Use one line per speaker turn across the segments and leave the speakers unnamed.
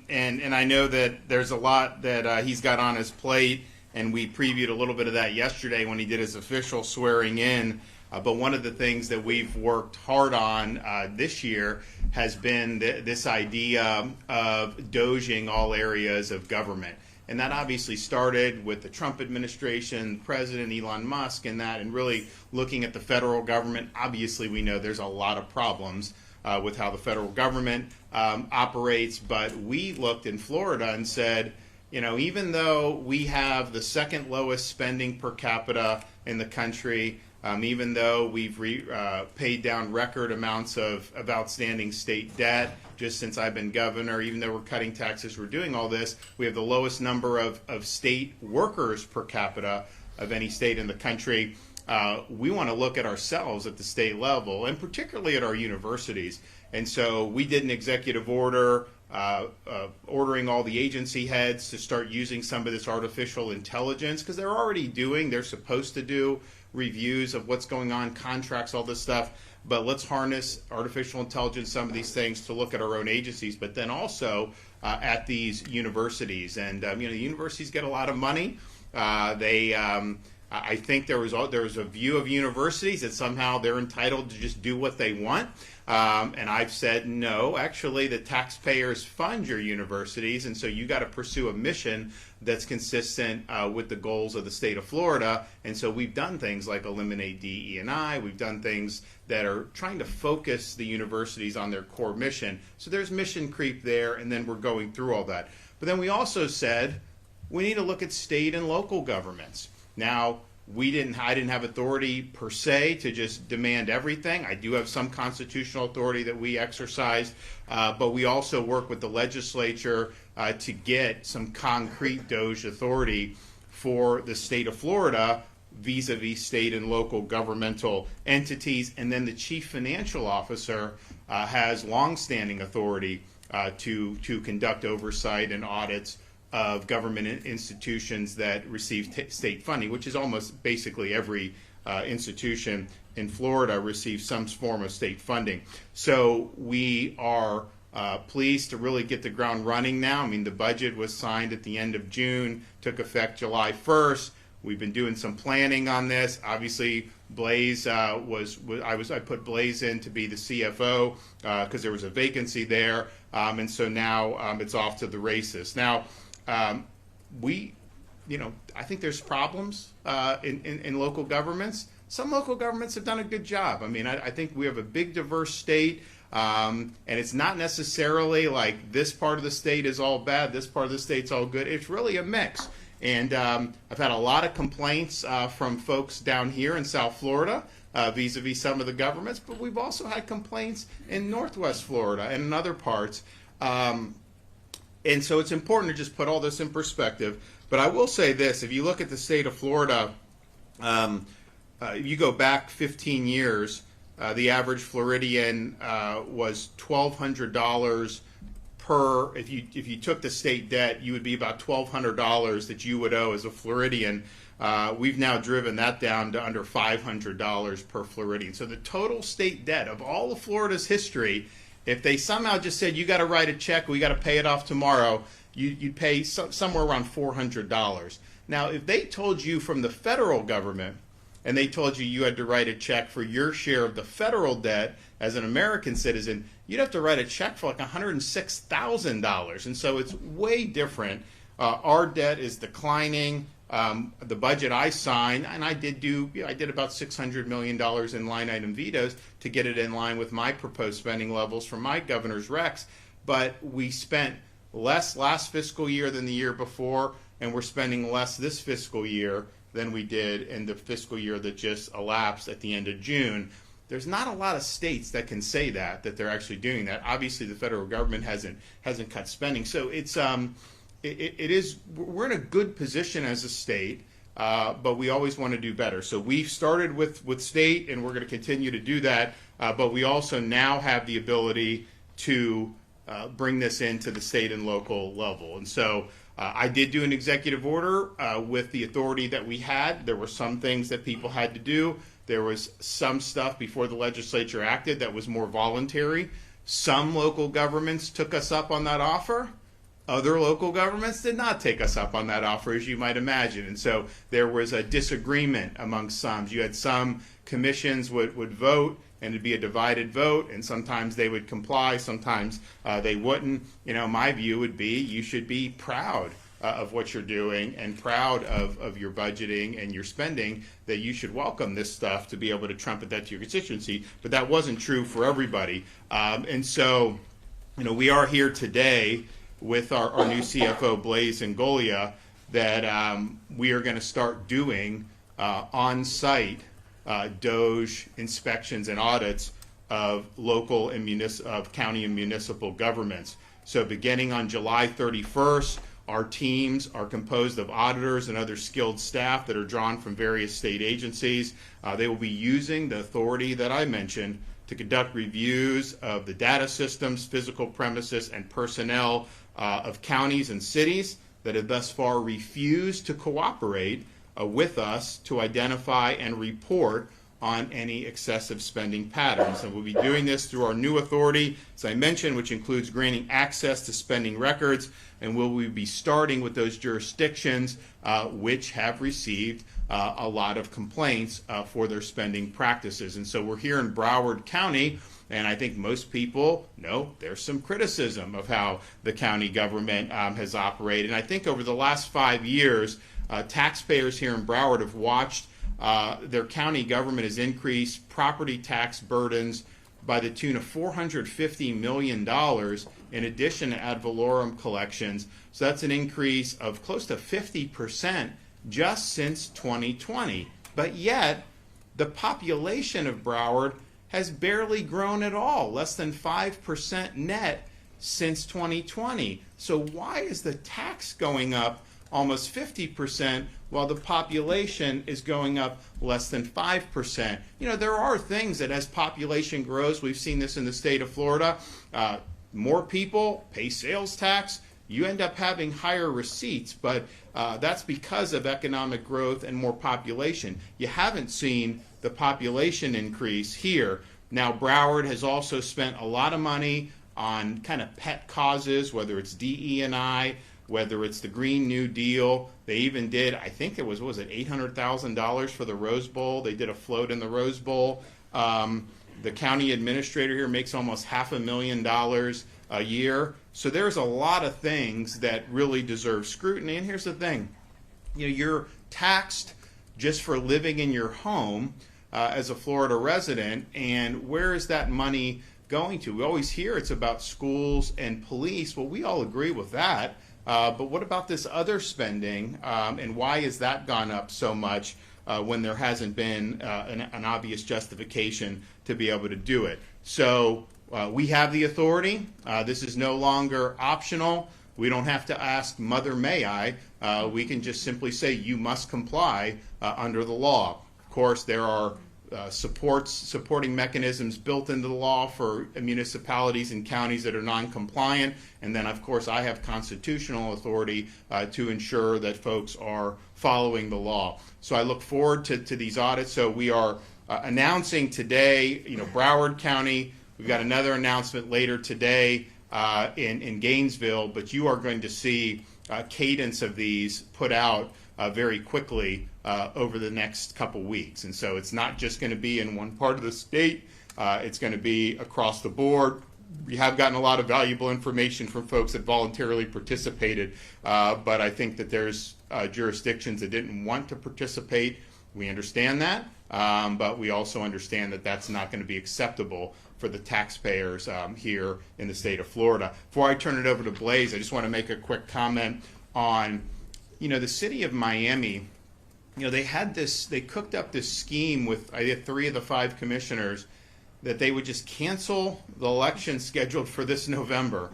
and I know that there's a lot that he's got on his plate, and we previewed a little bit of that yesterday when he did his official swearing in. But one of the things that we've worked hard on this year has been this idea of doging all areas of government. And that obviously started with the Trump administration, President Elon Musk, and really looking at the federal government. Obviously, we know there's a lot of problems with how the federal government operates. But we looked in Florida and said, even though we have the second lowest spending per capita in the country, even though we've paid down record amounts of outstanding state debt just since I've been governor, even though we're cutting taxes, we're doing all this, we have the lowest number of state workers per capita of any state in the country. We want to look at ourselves at the state level, and particularly at our universities. And so we did an executive order ordering all the agency heads to start using some of this artificial intelligence, because they're supposed to do reviews of what's going on, contracts, all this stuff, but let's harness artificial intelligence, some of these things, to look at our own agencies, but then also at these universities. And the universities get a lot of money. I think there was a view of universities that somehow they're entitled to just do what they want. And I've said, no, actually the taxpayers fund your universities, and so you got to pursue a mission that's consistent with the goals of the state of Florida. And so we've done things like eliminate DE&I. We've done things that are trying to focus the universities on their core mission. So there's mission creep there, and then we're going through all that. But then we also said we need to look at state and local governments. Now, I didn't have authority per se to just demand everything. I do have some constitutional authority that we exercise, but we also work with the legislature to get some concrete DOGE authority for the state of Florida vis-a-vis state and local governmental entities. And then the chief financial officer has longstanding authority to conduct oversight and audits of government institutions that receive state funding, which is almost basically every institution in Florida receives some form of state funding. So we are pleased to really get the ground running now. I mean, the budget was signed at the end of June, took effect July 1st. We've been doing some planning on this. Obviously, Blaze I put Blaze in to be the CFO because there was a vacancy there, and so now it's off to the races. Now, I think there's problems in local governments. Some local governments have done a good job. I mean, I think we have a big, diverse state, and it's not necessarily like this part of the state is all bad, this part of the state's all good. It's really a mix. And I've had a lot of complaints from folks down here in South Florida vis-a-vis some of the governments, but we've also had complaints in Northwest Florida and in other parts. And so it's important to just put all this in perspective. But I will say this, if you look at the state of Florida, you go back 15 years, the average Floridian was $1,200 per, if you took the state debt, you would be about $1,200 that you would owe as a Floridian. We've now driven that down to under $500 per Floridian. So the total state debt of all of Florida's history, if they somehow just said, you got to write a check, we got to pay it off tomorrow, you'd pay somewhere around $400. Now, if they told you from the federal government, and they told you had to write a check for your share of the federal debt as an American citizen, you'd have to write a check for like $106,000. And so it's way different. Our debt is declining. The budget I signed, and I did about $600 million in line item vetoes to get it in line with my proposed spending levels from my governor's recs. But we spent less last fiscal year than the year before, and we're spending less this fiscal year than we did in the fiscal year that just elapsed at the end of June. There's not a lot of states that can say that they're actually doing that. Obviously, the federal government hasn't cut spending, so it's we're in a good position as a state, but we always want to do better. So we've started with state, and we're going to continue to do that. But we also now have the ability to bring this into the state and local level, and so. I did do an executive order with the authority that we had. There were some things that people had to do. There was some stuff before the legislature acted that was more voluntary. Some local governments took us up on that offer, Other local governments did not take us up on that offer, as you might imagine. And so there was a disagreement among some. You had some commissions would vote, and it'd be a divided vote, and sometimes they would comply, sometimes they wouldn't. My view would be you should be proud of what you're doing and proud of your budgeting and your spending, that you should welcome this stuff to be able to trumpet that to your constituency. But that wasn't true for everybody. And so, we are here today with our new CFO, Blaise Ngolia, that we are going to start doing on-site DOJ inspections and audits of local and of county and municipal governments. So beginning on July 31st, our teams are composed of auditors and other skilled staff that are drawn from various state agencies. They will be using the authority that I mentioned to conduct reviews of the data systems, physical premises, and personnel of counties and cities that have thus far refused to cooperate with us to identify and report on any excessive spending patterns. And we'll be doing this through our new authority, as I mentioned, which includes granting access to spending records, and we'll be starting with those jurisdictions which have received a lot of complaints for their spending practices. And so we're here in Broward County, and I think most people know there's some criticism of how the county government has operated. And I think over the last 5 years, taxpayers here in Broward have watched their county government has increased property tax burdens by the tune of $450 million in addition to ad valorem collections. So that's an increase of close to 50% just since 2020. But yet, the population of Broward has barely grown at all, less than 5% net since 2020. So why is the tax going up almost 50% while the population is going up less than 5%? There are things that as population grows, we've seen this in the state of Florida, more people pay sales tax, you end up having higher receipts, but that's because of economic growth and more population. You haven't seen the population increase here. Now, Broward has also spent a lot of money on kind of pet causes, whether it's DE&I, whether it's the Green New Deal. They even did, I think it was it $800,000 for the Rose Bowl? They did a float in the Rose Bowl. The county administrator here makes almost $500,000 a year. So there's a lot of things that really deserve scrutiny. And here's the thing, you're taxed just for living in your home as a Florida resident, and where is that money going to? We always hear it's about schools and police. Well, we all agree with that. But what about this other spending, and why has that gone up so much when there hasn't been an obvious justification to be able to do it? So we have the authority. This is no longer optional. We don't have to ask, Mother, may I? We can just simply say, you must comply under the law. Of course, there are supporting mechanisms built into the law for municipalities and counties that are non-compliant, and then of course I have constitutional authority to ensure that folks are following the law. So I look forward to these audits. So we are announcing today, Broward County. We've got another announcement later today in Gainesville, but you are going to see cadence of these put out very quickly over the next couple weeks. And so it's not just going to be in one part of the state, it's going to be across the board. We have gotten a lot of valuable information from folks that voluntarily participated, but I think that there's jurisdictions that didn't want to participate. We understand that, but we also understand that that's not going to be acceptable for the taxpayers here in the state of Florida. Before I turn it over to Blaise, I just want to make a quick comment on, the city of Miami. They cooked up this scheme with, I think, 3 of the 5 commissioners that they would just cancel the election scheduled for this November,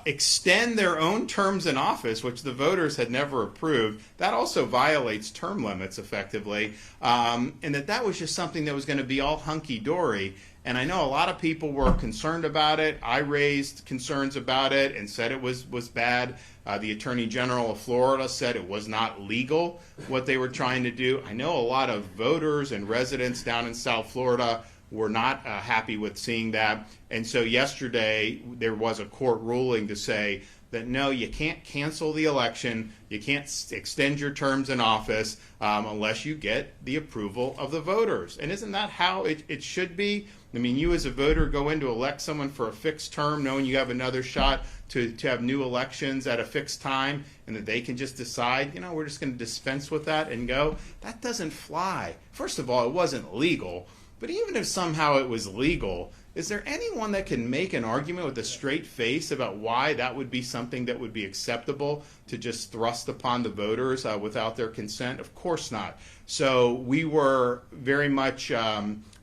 extend their own terms in office, which the voters had never approved. That also violates term limits effectively, and that was just something that was going to be all hunky-dory. And I know a lot of people were concerned about it. I raised concerns about it and said it was bad. The Attorney General of Florida said it was not legal, what they were trying to do. I know a lot of voters and residents down in South Florida were not happy with seeing that. And so yesterday there was a court ruling to say that no, you can't cancel the election, you can't extend your terms in office unless you get the approval of the voters. And isn't that how it should be? I mean, you as a voter go in to elect someone for a fixed term knowing you have another shot to have new elections at a fixed time, and that they can just decide, you know, we're just going to dispense with that and go. That doesn't fly. First of all, it wasn't legal. But even if somehow it was legal, is there anyone that can make an argument with a straight face about why that would be something that would be acceptable to just thrust upon the voters without their consent? Of course not. So we were very much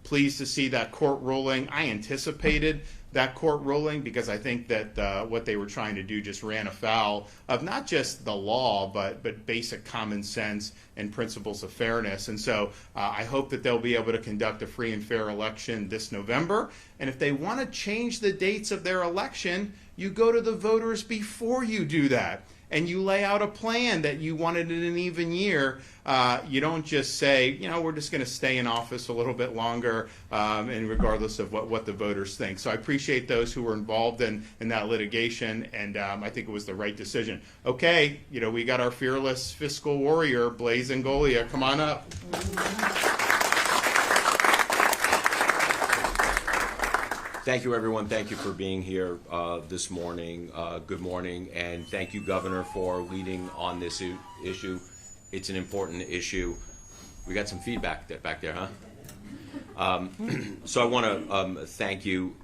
pleased to see that court ruling. I anticipated that court ruling because I think that what they were trying to do just ran afoul of not just the law, but basic common sense and principles of fairness. And so I hope that they'll be able to conduct a free and fair election this November. And if they want to change the dates of their election, you go to the voters before you do that. And you lay out a plan that you wanted in an even year. You don't just say, you know, we're just going to stay in office a little bit longer, and regardless of what the voters think. So I appreciate those who were involved in that litigation, and I think it was the right decision. Okay, you know, we got our fearless fiscal warrior, Blaise Ngolia. Come on up.
Thank you, everyone. Thank you for being here this morning. Good morning, and thank you, Governor, for leading on this issue. It's an important issue. We got some feedback back there, huh? So I want to thank you.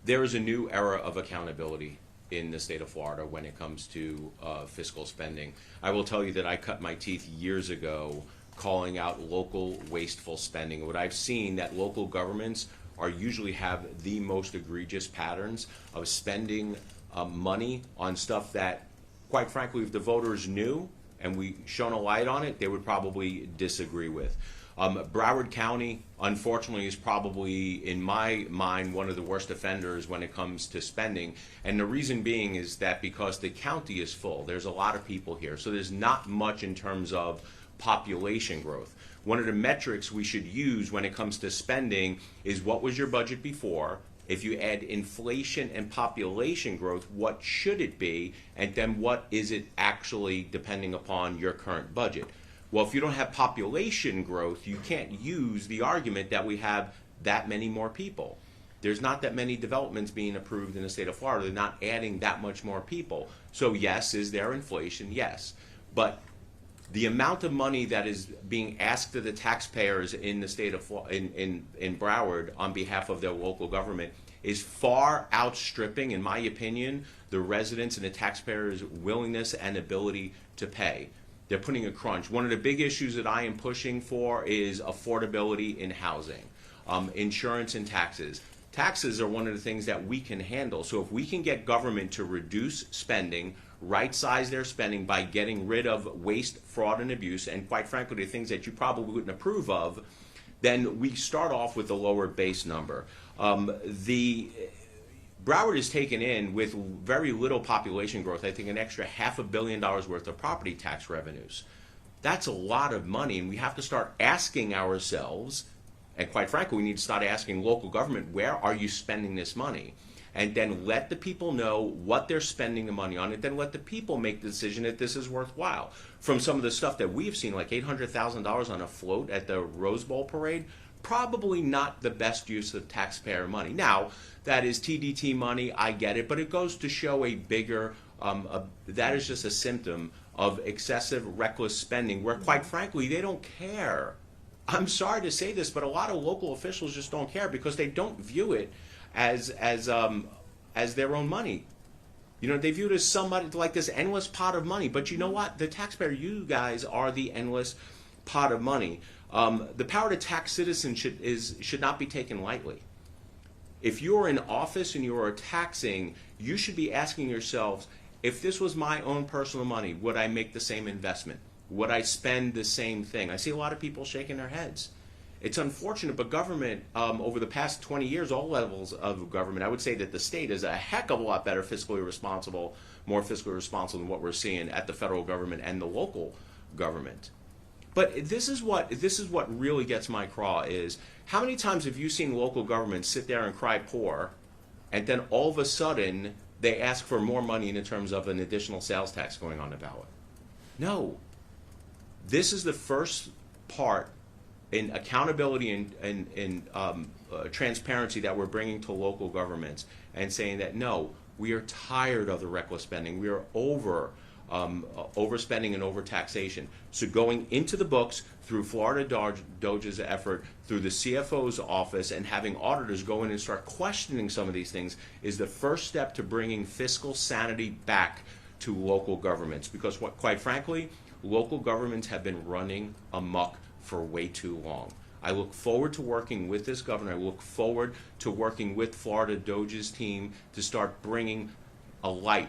There is a new era of accountability in the state of Florida when it comes to fiscal spending. I will tell you that I cut my teeth years ago calling out local wasteful spending. What I've seen that local governments usually have the most egregious patterns of spending money on stuff that, quite frankly, if the voters knew and we shone a light on it, they would probably disagree with. Broward County, unfortunately, is probably, in my mind, one of the worst offenders when it comes to spending. And the reason being is that because the county is full, there's a lot of people here, so there's not much in terms of population growth. One of the metrics we should use when it comes to spending is what was your budget before? If you add inflation and population growth, what should it be? And then what is it actually depending upon your current budget? Well, if you don't have population growth, you can't use the argument that we have that many more people. There's not that many developments being approved in the state of Florida. They're not adding that much more people. So yes, is there inflation? Yes. But the amount of money that is being asked of the taxpayers in the state of in Broward on behalf of their local government is far outstripping, in my opinion, the residents and the taxpayers' willingness and ability to pay. They're putting a crunch. One of the big issues that I am pushing for is affordability in housing, insurance and taxes. Taxes are one of the things that we can handle. So if we can get government to reduce spending, right-size their spending by getting rid of waste, fraud, and abuse, and quite frankly, the things that you probably wouldn't approve of, then we start off with a lower base number. The Broward is taken in with very little population growth, I think an extra $500 million worth of property tax revenues. That's a lot of money, and we have to start asking ourselves, and quite frankly, we need to start asking local government, where are you spending this money? And then let the people know what they're spending the money on, and then let the people make the decision that this is worthwhile. From some of the stuff that we've seen, like $800,000 on a float at the Rose Bowl parade, probably not the best use of taxpayer money. Now, that is TDT money, I get it, but it goes to show a bigger, that is just a symptom of excessive, reckless spending, where quite frankly, they don't care. I'm sorry to say this, but a lot of local officials just don't care because they don't view it as their own money. You know, they view it as somebody like this endless pot of money. But you know what? The taxpayer, you guys are the endless pot of money. The power to tax citizens should not be taken lightly. If you're in office and you are taxing, you should be asking yourselves, if this was my own personal money, would I make the same investment? Would I spend the same thing? I see a lot of people shaking their heads. It's unfortunate, but government, over the past 20 years, all levels of government, I would say that the state is a heck of a lot better fiscally responsible, more fiscally responsible than what we're seeing at the federal government and the local government. But this is what really gets my craw is, how many times have you seen local governments sit there and cry poor, and then all of a sudden they ask for more money in terms of an additional sales tax going on the ballot. No. This is the first part in accountability and transparency that we're bringing to local governments and saying that, no, we are tired of the reckless spending. We are overspending and overtaxation. So going into the books through Florida Doge's effort, through the CFO's office, and having auditors go in and start questioning some of these things is the first step to bringing fiscal sanity back to local governments. Because quite frankly, local governments have been running amok for way too long. I look forward to working with this governor. I look forward to working with Florida Doge's team to start bringing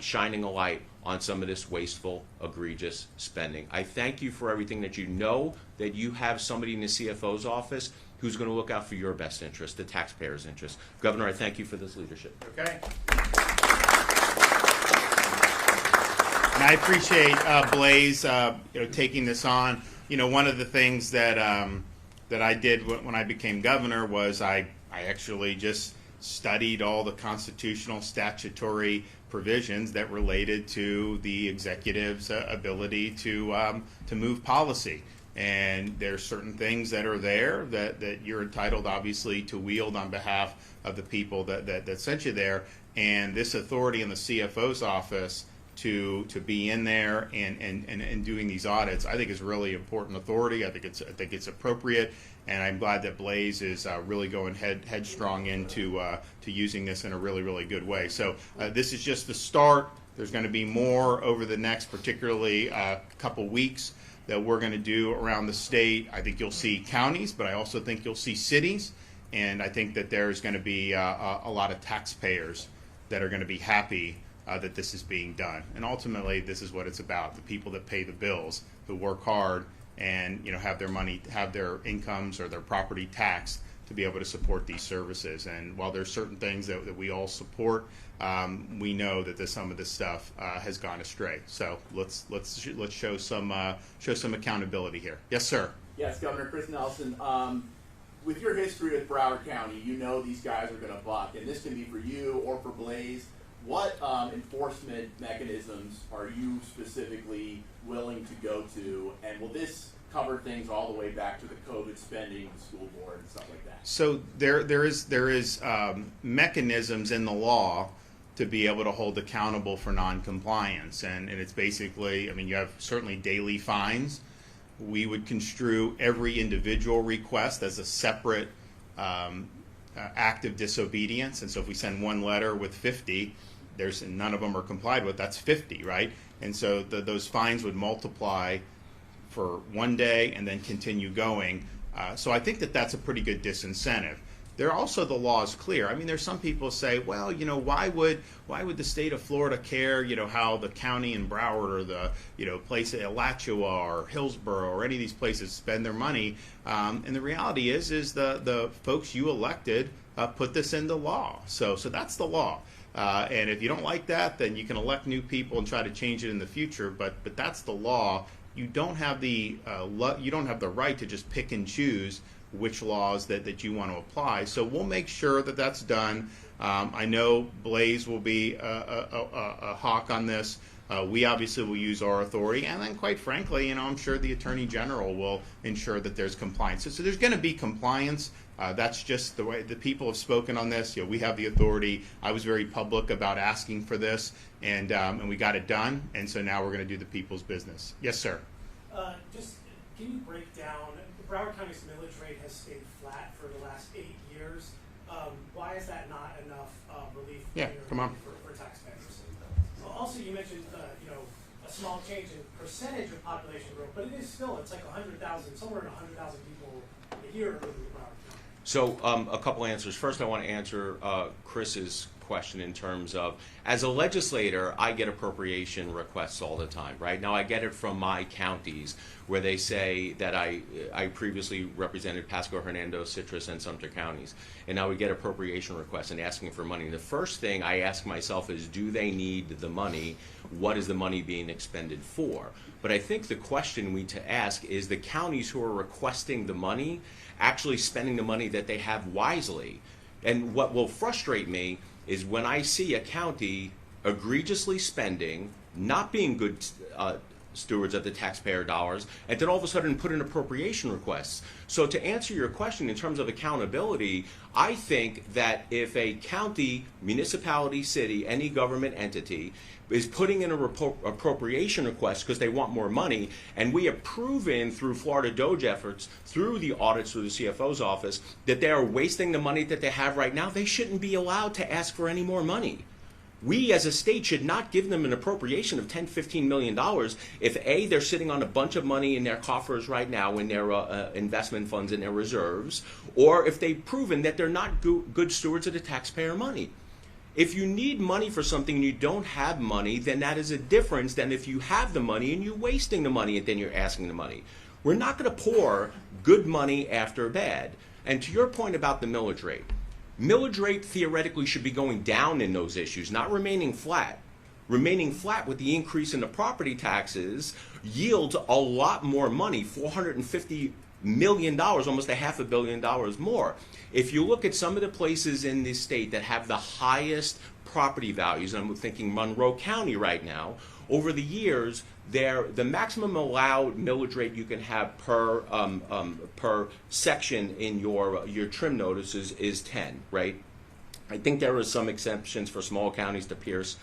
shining a light on some of this wasteful, egregious spending. I thank you for everything that you know, that you have somebody in the CFO's office who's going to look out for your best interest, the taxpayers' interest. Governor, I thank you for this leadership.
Okay. And I appreciate Blaise, taking this on. One of the things that I did when I became governor was I actually just studied all the constitutional statutory provisions that related to the executive's ability to move policy. And there's certain things that are there that you're entitled, obviously, to wield on behalf of the people that sent you there. And this authority in the CFO's office to be in there and doing these audits, I think is really important authority. I think it's appropriate, and I'm glad that Blaise is really going headstrong into to using this in a really good way. So this is just the start. There's going to be more over the next, particularly couple weeks, that we're going to do around the state. I think you'll see counties, but I also think you'll see cities, and I think that there's going to be a lot of taxpayers that are going to be happy that this is being done. And ultimately, this is what it's about: the people that pay the bills, who work hard, and have their money, have their incomes or their property taxed to be able to support these services. And while there's certain things that we all support, we know that some of this stuff has gone astray. So let's show some accountability here. Yes, sir.
Yes, Governor Chris Nelson. With your history with Broward County, you know these guys are going to buck, and this can be for you or for Blaise. What enforcement mechanisms are you specifically willing to go to, and will this cover things all the way back to the COVID spending, the school board, and stuff like that?
So there is mechanisms in the law to be able to hold accountable for noncompliance, and it's basically, you have certainly daily fines. We would construe every individual request as a separate act of disobedience, and so if we send one letter with 50, none of them are complied with, that's 50, right? And so those fines would multiply for one day and then continue going. So I think that's a pretty good disincentive. There also, the law is clear. There's some people say, well, why would the state of Florida care, how the county in Broward or the, place at Alachua or Hillsborough or any of these places spend their money. And the reality is the folks you elected put this into law. So that's the law. And if you don't like that, then you can elect new people and try to change it in the future. But that's the law. You don't have the right to just pick and choose which laws that you want to apply. So we'll make sure that that's done. I know Blaise will be a hawk on this. We obviously will use our authority, and then quite frankly, I'm sure the Attorney General will ensure that there's compliance. So there's going to be compliance. That's just the way the people have spoken on this. We have the authority. I was very public about asking for this, and we got it done. And so now we're going to do the people's business. Yes, sir.
Just can you break down? Broward County's millage rate has stayed flat for the last 8 years. Why is that not enough relief for taxpayers? Also, you mentioned a small change in percentage of population growth, but it's like 100,000, somewhere in 100,000 people a year living in Broward County.
So a couple answers. First, I want to answer Chris's question in terms of, as a legislator, I get appropriation requests all the time, right? Now, I get it from my counties where they say that I previously represented Pasco, Hernando, Citrus, and Sumter counties, and now we get appropriation requests and asking for money. The first thing I ask myself is, do they need the money? What is the money being expended for? But I think the question we need to ask is, the counties who are requesting the money actually spending the money that they have wisely? And what will frustrate me is when I see a county egregiously spending, not being good stewards of the taxpayer dollars, and then all of a sudden put in appropriation requests. So to answer your question in terms of accountability, I think that if a county, municipality, city, any government entity is putting in a appropriation request because they want more money, and we have proven through Florida DOJ efforts, through the audits through the CFO's office, that they are wasting the money that they have right now, they shouldn't be allowed to ask for any more money. We as a state should not give them an appropriation of $10, $15 million if A, they're sitting on a bunch of money in their coffers right now in their investment funds and their reserves, or if they've proven that they're not good stewards of the taxpayer money. If you need money for something and you don't have money, then that is a difference than if you have the money and you're wasting the money and then you're asking the money. We're not going to pour good money after bad. And to your point about the millage rate theoretically should be going down in those issues, not remaining flat. Remaining flat with the increase in the property taxes yields a lot more money, $450 million, almost $500 million more. If you look at some of the places in this state that have the highest property values, and I'm thinking Monroe County right now, over the years, the maximum allowed millage rate you can have per section in your trim notices is 10, right? I think there are some exceptions for small counties to pierce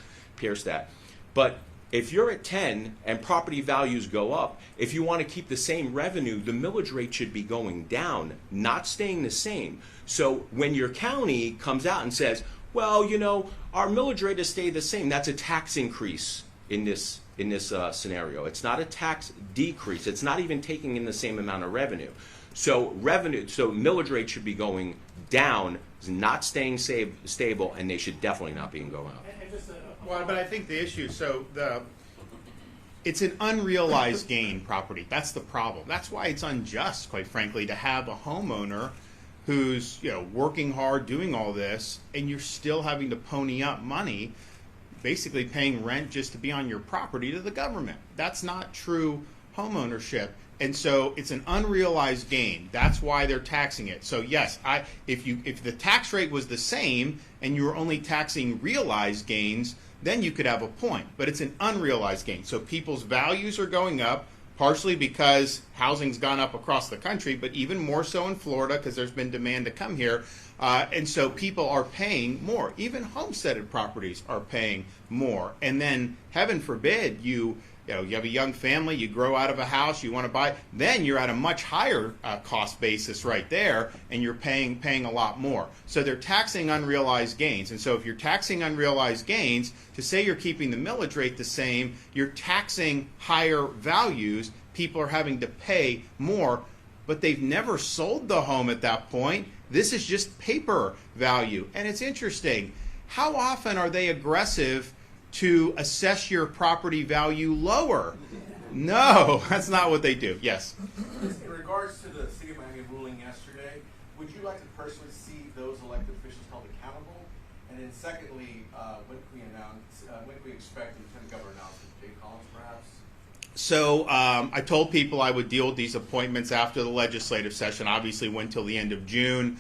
that. But if you're at 10 and property values go up, if you want to keep the same revenue, the millage rate should be going down, not staying the same. So when your county comes out and says, well, you know, our millage rate has stayed the same, that's a tax increase in this scenario. It's not a tax decrease. It's not even taking in the same amount of revenue. So millage rate should be going down, not staying stable, and they should definitely not be going up.
Well, but I think the issue, it's an unrealized gain property. That's the problem. That's why it's unjust, quite frankly, to have a homeowner who's working hard, doing all this, and you're still having to pony up money, basically paying rent just to be on your property to the government. That's not true homeownership. And so it's an unrealized gain. That's why they're taxing it. So yes, if the tax rate was the same and you were only taxing realized gains, then you could have a point. But it's an unrealized gain. So people's values are going up, partially because housing's gone up across the country, but even more so in Florida because there's been demand to come here. And so people are paying more. Even homesteaded properties are paying more. And then, heaven forbid, you have a young family, you grow out of a house, you want to buy, then you're at a much higher cost basis right there, and you're paying a lot more. So they're taxing unrealized gains. And so if you're taxing unrealized gains, to say you're keeping the millage rate the same, you're taxing higher values. People are having to pay more, but they've never sold the home at that point. This is just paper value. And it's interesting. How often are they aggressive to assess your property value lower? No, that's not what they do. Yes?
In regards to the City of Miami ruling yesterday, would you like to personally see those elected officials held accountable? And then secondly, when can we expect the Lieutenant Governor announcement? Jay Collins, perhaps?
So I told people I would deal with these appointments after the legislative session. Obviously went till the end of June.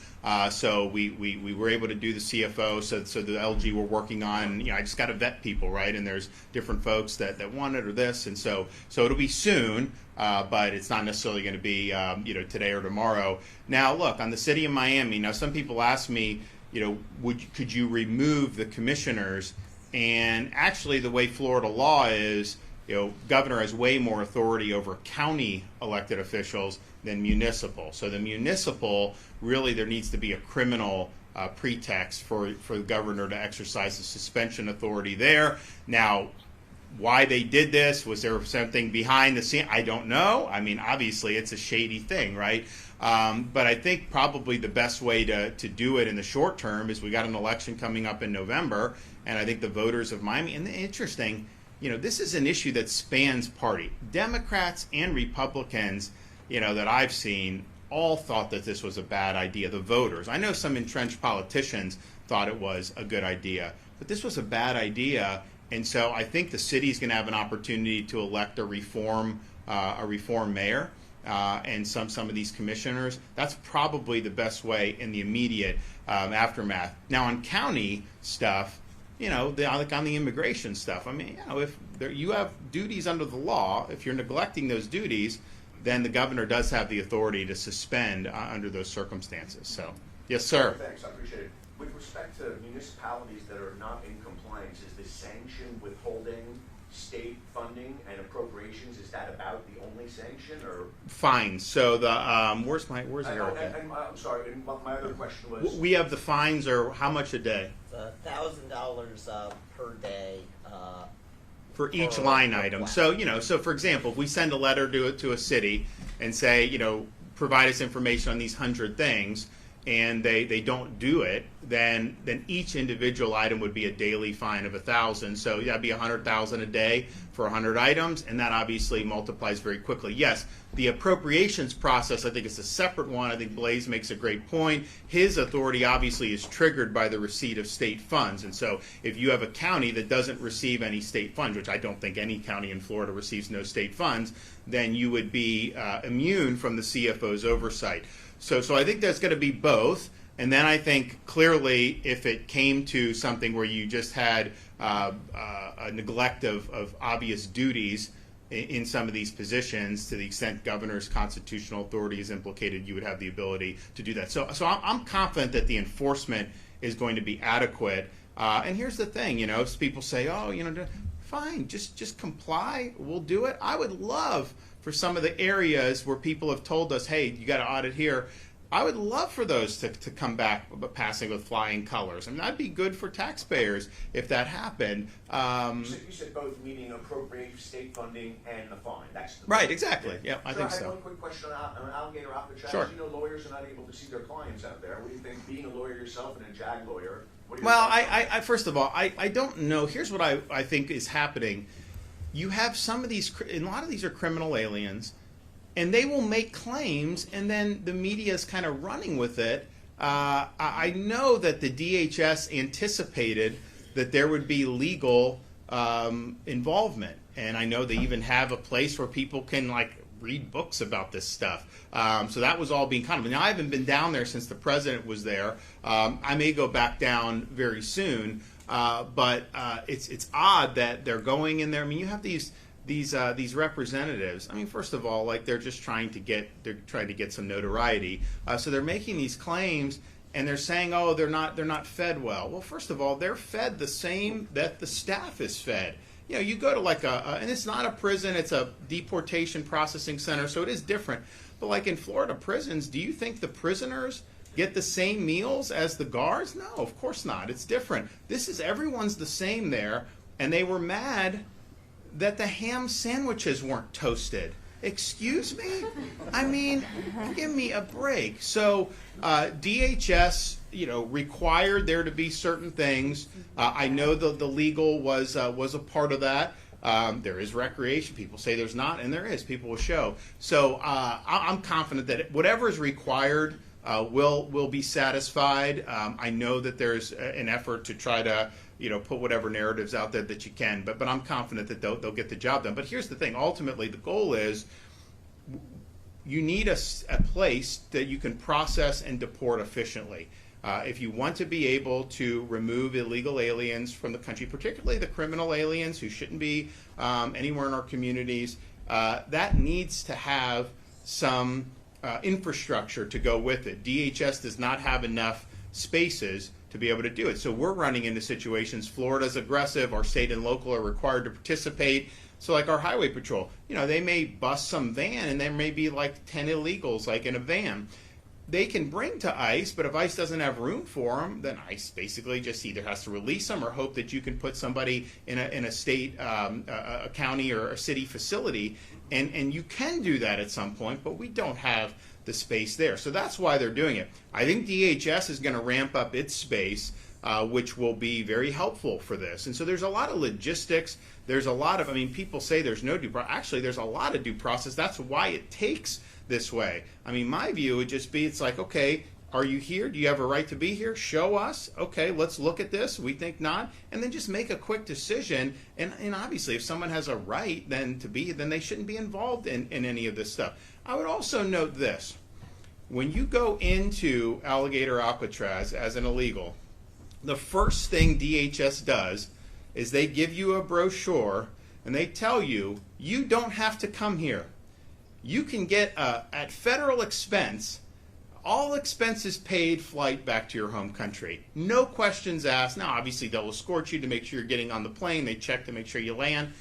So we were able to do the CFO. So the LG we're working on, I just got to vet people, right? And there's different folks that want it or this. And so it'll be soon, but it's not necessarily going to be, today or tomorrow. Now, look, on the City of Miami, now some people ask me, could you remove the commissioners? And actually the way Florida law is, governor has way more authority over county elected officials than municipal. So the municipal, really there needs to be a criminal pretext for the governor to exercise the suspension authority there. Now, why they did this, was there something behind the scene? I don't know. I mean, obviously it's a shady thing, right? But I think probably the best way to do it in the short term is we got an election coming up in November, and I think the voters of Miami, and interesting, this is an issue that spans party. Democrats and Republicans, that I've seen, all thought that this was a bad idea. The voters. I know some entrenched politicians thought it was a good idea, but this was a bad idea. And so I think the city's going to have an opportunity to elect a reform mayor and some of these commissioners. That's probably the best way in the immediate aftermath. Now on county stuff, like on the immigration stuff. I mean, if you have duties under the law, if you're neglecting those duties, then the governor does have the authority to suspend under those circumstances. So, yes, sir.
Thanks, I appreciate it. With respect to municipalities that are not in compliance, is the sanction withholding state funding and appropriations, is that about the only sanction, or?
Fines. So the where's Eric?
And I'm sorry. And my other question was.
We have the fines, or how much a day?
$1,000 per day.
For each
per
line item. So, so for example, if we send a letter to a city and say, provide us information on these 100 things, and they don't do it, then each individual item would be a daily fine of $1,000. So that'd be $100,000 a day for 100 items, and that obviously multiplies very quickly. Yes, the appropriations process, I think, is a separate one. I think Blaze makes a great point. His authority obviously is triggered by the receipt of state funds, and so if you have a county that doesn't receive any state funds, which I don't think any county in Florida receives no state funds, then you would be immune from the CFO's oversight. So I think there's going to be both, and then I think clearly if it came to something where you just had a neglect of obvious duties in some of these positions, to the extent governor's constitutional authority is implicated, you would have the ability to do that. So I'm confident that the enforcement is going to be adequate. And here's the thing, people say, fine, just comply, we'll do it. I would love for some of the areas where people have told us, hey, you got to audit here, I would love for those to come back passing with flying colors. I mean, that'd be good for taxpayers if that happened.
You said both, meaning appropriate state funding and the fine. That's the
right, exactly. Yeah, I think
I
so.
have one quick question on alligator Alcatraz.
Sure.
Lawyers are not able to see their clients out there. What do you think, being a lawyer yourself and a JAG lawyer?
Well, I first of all, I don't know. Here's what I think is happening. You have some of these, and a lot of these are criminal aliens, and they will make claims, and then the media is kind of running with it. I know that the DHS anticipated that there would be legal involvement, and I know they even have a place where people can read books about this stuff. So that was all being kind of. Now I haven't been down there since the president was there. I may go back down very soon. But it's odd that they're going in there. I mean, you have these representatives. I mean, first of all, they're just trying to get some notoriety. So they're making these claims, and they're saying, oh, they're not fed well. Well, first of all, they're fed the same that the staff is fed. You go to and it's not a prison; it's a deportation processing center, so it is different. But in Florida prisons, do you think the prisoners get the same meals as the guards? No, of course not. It's different. Everyone's the same there, and they were mad that the ham sandwiches weren't toasted. Excuse me? I mean, give me a break. So DHS, required there to be certain things. I know the legal was a part of that. There is recreation. People say there's not, and there is. People will show. So I'm confident that whatever is required will be satisfied. I know that there's an effort to try to put whatever narratives out there that you can, but I'm confident that they'll get the job done. But here's the thing: ultimately, the goal is you need a place that you can process and deport efficiently. If you want to be able to remove illegal aliens from the country, particularly the criminal aliens who shouldn't be anywhere in our communities, that needs to have some infrastructure to go with it. DHS does not have enough spaces to be able to do it. So we're running into situations. Florida's aggressive. Our state and local are required to participate. So our highway patrol, they may bust some van, and there may be 10 illegals in a van. They can bring to ICE, but if ICE doesn't have room for them, then ICE basically just either has to release them or hope that you can put somebody in a state, a county or a city facility, and you can do that at some point, but we don't have the space there. So that's why they're doing it. I think DHS is going to ramp up its space, which will be very helpful for this. And so there's a lot of logistics. There's a lot of, people say there's no due process. Actually, there's a lot of due process. That's why it takes this way. My view would just be, it's okay, are you here? Do you have a right to be here? Show us. Okay, let's look at this. We think not. And then just make a quick decision. And obviously, if someone has a right then they shouldn't be involved in any of this stuff. I would also note this. When you go into Alligator Alcatraz as an illegal, the first thing DHS does is they give you a brochure and they tell you, you don't have to come here. You can get at federal expense, all expenses paid flight back to your home country. No questions asked. Now, obviously, they'll escort you to make sure you're getting on the plane. They check to make sure you land.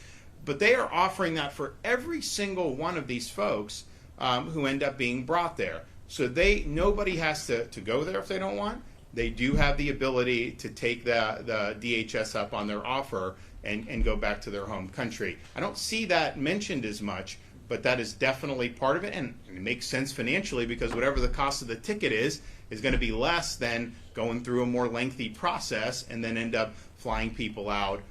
But they are offering that for every single one of these folks who end up being brought there. So nobody has to go there if they don't want. They do have the ability to take the DHS up on their offer and go back to their home country. I don't see that mentioned as much, but that is definitely part of it, and it makes sense financially because whatever the cost of the ticket is going to be less than going through a more lengthy process and then end up flying people out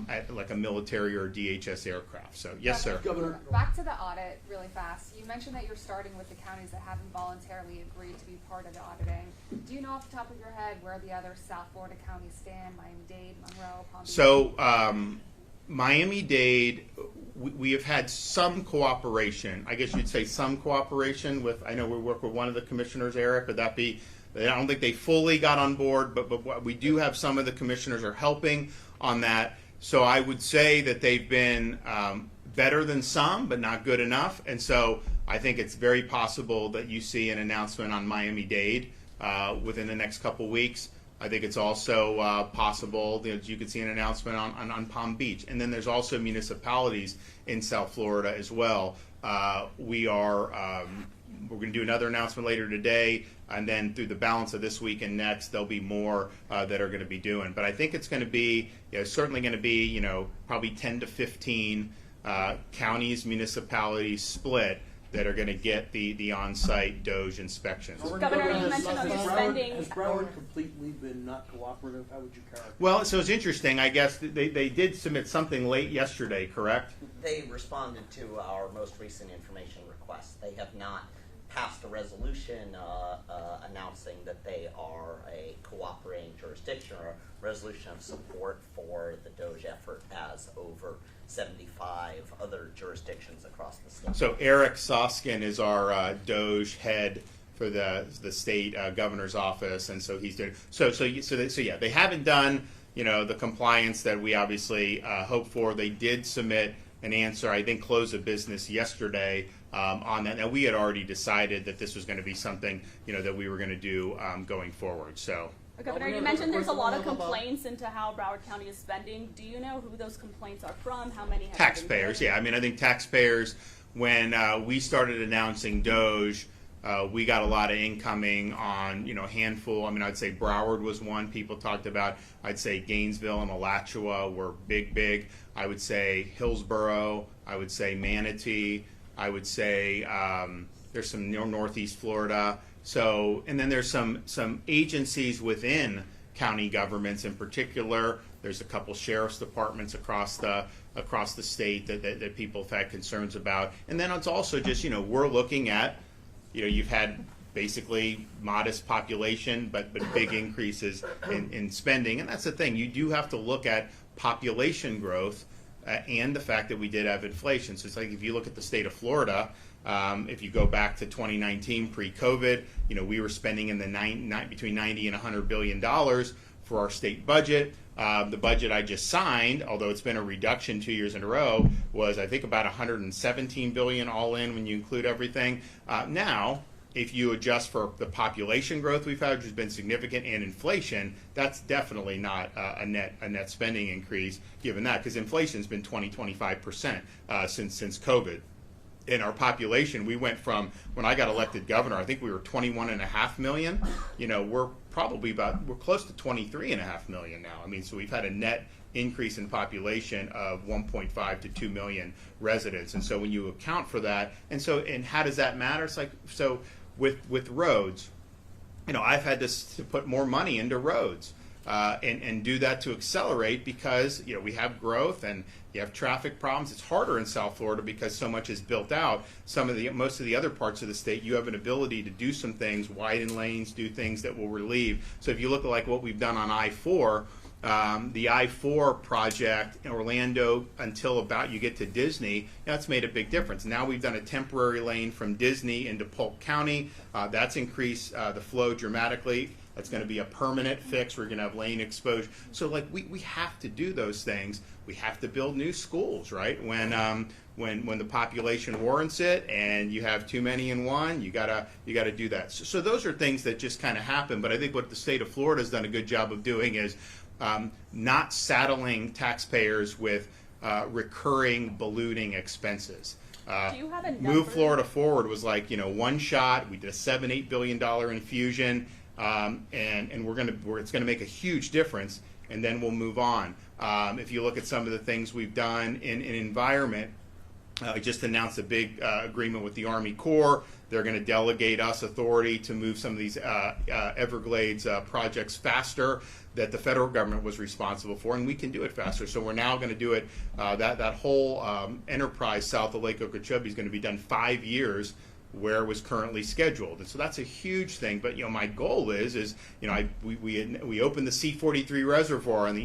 at like a military or DHS aircraft. So, yes, sir.
Governor, back to the audit really fast. You mentioned that you're starting with the counties that haven't voluntarily agreed to be part of the auditing. Do you know off the top of your head where the other South Florida counties stand? Miami-Dade, Monroe, Palm Beach?
So, Miami-Dade, we have had some cooperation. I guess you'd say some cooperation with, I know we work with one of the commissioners, Eric. Would that be, I don't think they fully got on board, but we do have some of the commissioners are helping on that. So I would say that they've been better than some, but not good enough. And so I think it's very possible that you see an announcement on Miami-Dade within the next couple weeks. I think it's also possible that you could see an announcement on Palm Beach. And then there's also municipalities in South Florida as well. We're going to do another announcement later today, and then through the balance of this week and next, there'll be more that are going to be doing. But I think it's going to be, certainly going to be, probably 10 to 15 counties, municipalities split that are going to get the on-site DOJ inspections.
Governor, you mentioned on the spending.
Has Broward completely been not cooperative? How would you characterize?
Well, so it's interesting. I guess they did submit something late yesterday, correct?
They responded to our most recent information request. They have not passed a resolution announcing that they are a cooperating jurisdiction or a resolution of support for the DOJ effort as over 75 other jurisdictions across the state.
So Eric Soskin is our DOJ head for the state governor's office, and so he's doing so yeah, they haven't done the compliance that we obviously hope for. They did submit an answer, I think, close of business yesterday on that. Now, we had already decided that this was going to be something that we were going to do going forward. So.
Governor, you mentioned there's a lot of complaints into how Broward County is spending. Do you know who those complaints are from? How many have
taxpayers? Yeah, I mean, I think taxpayers. When we started announcing DOJ, we got a lot of incoming on a handful. I mean, I'd say Broward was one people talked about. I'd say Gainesville and Alachua were big. I would say Hillsborough. I would say Manatee. I would say there's some Northeast Florida. So, and then there's some agencies within county governments in particular. There's a couple sheriff's departments across the state that people have had concerns about. And then it's also just, we're looking at, you've had basically modest population, but big increases in spending. And that's the thing. You do have to look at population growth and the fact that we did have inflation. So it's like if you look at the state of Florida, if you go back to 2019 pre-COVID, we were spending in the between 90 and 100 billion dollars for our state budget. The budget I just signed, although it's been a reduction 2 years in a row, was I think about 117 billion all in when you include everything. Now, if you adjust for the population growth we've had, which has been significant, and inflation, that's definitely not a net spending increase given that, because inflation's been 20-25% since COVID. In our population, we went from, when I got elected governor, I think we were 21.5 million. We're close to 23.5 million now. I mean, so we've had a net increase in population of 1.5 to 2 million residents. And so when you account for that, and how does that matter? It's like, so with roads, I've had to put more money into roads. And do that to accelerate because we have growth and you have traffic problems. It's harder in South Florida because so much is built out. Most of the other parts of the state, you have an ability to do some things, widen lanes, do things that will relieve. So if you look at like what we've done on I-4, the I-4 project in Orlando until about you get to Disney, that's made a big difference. Now we've done a temporary lane from Disney into Polk County. That's increased the flow dramatically. That's going to be a permanent fix. We're going to have lane exposure. So like we have to do those things. We have to build new schools, right? When the population warrants it, and you have too many in one, you gotta do that. So those are things that just kind of happen. But I think what the state of Florida has done a good job of doing is not saddling taxpayers with recurring ballooning expenses.
Do you have a number?
Move Florida Forward was like, one shot. We did a $7-8 billion infusion, and it's gonna make a huge difference, and then we'll move on. If you look at some of the things we've done in environment, I just announced a big agreement with the Army Corps. They're going to delegate us authority to move some of these Everglades projects faster that the federal government was responsible for, and we can do it faster. So we're now going to do it. That whole enterprise south of Lake Okeechobee is going to be done 5 years, where it was currently scheduled. And so that's a huge thing. But my goal is we opened the C-43 reservoir on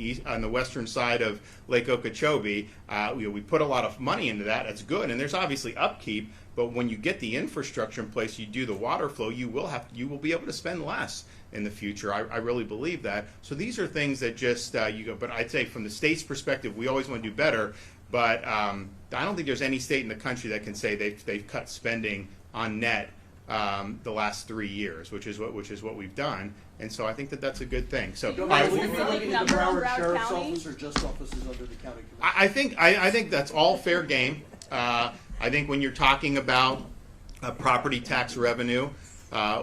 the western side of Lake Okeechobee. We put a lot of money into that. That's good, and there's obviously upkeep. But when you get the infrastructure in place, you do the water flow, you will be able to spend less in the future. I really believe that. So these are things that just you go. But I'd say from the state's perspective, we always want to do better. But I don't think there's any state in the country that can say they've cut spending on net the last 3 years, which is what we've done, and so I think that's a good thing. So,
Do you
I,
have a specific number on Broward
Sheriff's
County?
Office or just offices under the county commission?
I think that's all fair game. I think when you're talking about property tax revenue,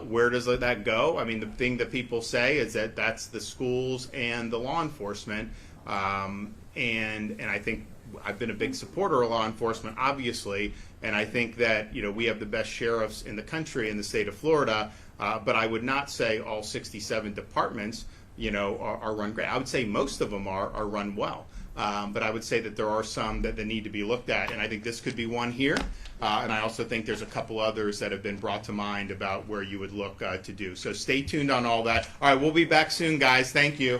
where does that go? I mean, the thing that people say is that that's the schools and the law enforcement, and I think I've been a big supporter of law enforcement, obviously, and I think that we have the best sheriffs in the country in the state of Florida. But I would not say all 67 departments, are run great. I would say most of them are run well. But I would say that there are some that need to be looked at, and I think this could be one here. And I also think there's a couple others that have been brought to mind about where you would look to do. So stay tuned on all that. All right, we'll be back soon, guys. Thank you.